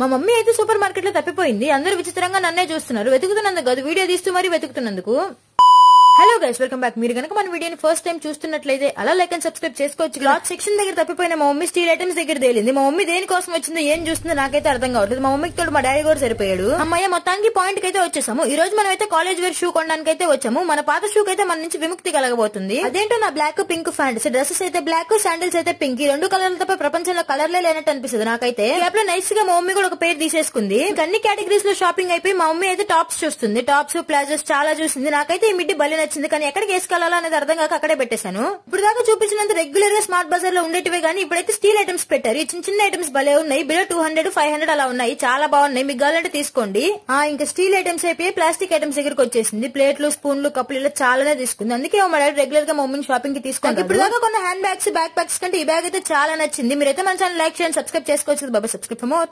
మా మమ్మీ అయితే super market లో తప్పిపోయింది. అందరూ విచిత్రంగా నన్నే చూస్తున్నారు. వెతుకుతున్నందుకు కాదు, వీడియో తీస్తూ మరీ వెతుకుతున్నందుకు. Hello guys, welcome back. మీరు కనుక మన వీడియోని ఫస్ట్ టైం చూస్తున్నట్లయితే అలా లైక్ అండ్ సబ్స్క్రైబ్ చేసుకోవచ్చు. క్లాత్ సెక్షన్ దగ్గర తప్పిపోయిన మా మమ్మీ స్టీల్ ఐటమ్స్ దగ్గర తేలింది. మా మమ్మీ దేనికోసం వచ్చిందో ఏం చూస్తుందో నాకైతే అర్థం కావట్లేదు. మా మమ్మీకి తోడు మా డాడీ కూడా సరిపోయాడు. అమ్మాయి మొత్తానికి పాయింట్ కి అయితే వచ్చేసాము. ఈ రోజు మనం అయితే కాలేజ్ వేర్ షూ కొనడానికి అయితే వచ్చాము. మన పాత షూ అయితే మన నుంచి విముక్తి కలగబోతుంది. అదేంటో నా బ్లాక్ పింక్ ఫ్యాంటసీ డ్రెస్సెస్ అయితే బ్లాక్, శాండిల్స్ అయితే పింక్. ఈ రెండు కలర్ల తప్ప ప్రపంచంలో కలర్లే లేనట్టు అనిపిస్తుంది నాకైతే. గ్యాప్ లో నైస్ గా మా మమ్మీ కూడా ఒక పేరు తీసేసుకుంది. అన్ని కేటగిరీస్ లో షాపింగ్ అయిపోయి మా మమ్మీ అయితే టాప్స్ చూస్తుంది. టాప్స్, ప్లాజోస్ చాలా చూసింది. నాకైతే ఈ మిడ్డీ భలే నచ్చింది, కానీ ఎక్కడికి వేసుకోవాలా అనేది అర్థం కాక అక్కడే పెట్టేశాను. ఇప్పుడు దాకా చూపించినంత రెగ్యులర్ గా స్మార్ట్ బజార్ లో ఉండేటివే గానీ ఇప్పుడైతే స్టీల్ ఐటమ్స్ పెట్టారు. ఈ చిన్న చిన్న ఐటమ్స్ భలే ఉన్నాయి. బిలో 200, 500 అలా ఉన్నాయి. చాలా బాగున్నాయి. మీకు కావాలంటే తీసుకోండి. ఇంకా స్టీల్ ఐటమ్స్ అయిపోయి ప్లాస్టిక్ ఐటమ్స్ దగ్గరకు వచ్చేసింది. ప్లేట్లు, స్పూన్లు, కప్పులు ఇలా చాలానే తీసుకుంది. అందుకే మా డాడీ రెగ్యులర్ గా మమ్మీని షాపింగ్ కి తీసుకుంటారు. ఇప్పుడు దాకా కొన్న హ్యాండ్ బ్యాగ్స్, బ్యాక్ ప్యాక్స్ కంటే ఈ బ్యాగ్ అయితే చాలా నచ్చింది. మీరైతే మన ఛానల్ లైక్ చేయండి, సబ్స్క్రైబ్ చేసుకోవచ్చు. బాబా సబ్స్క్రైబ్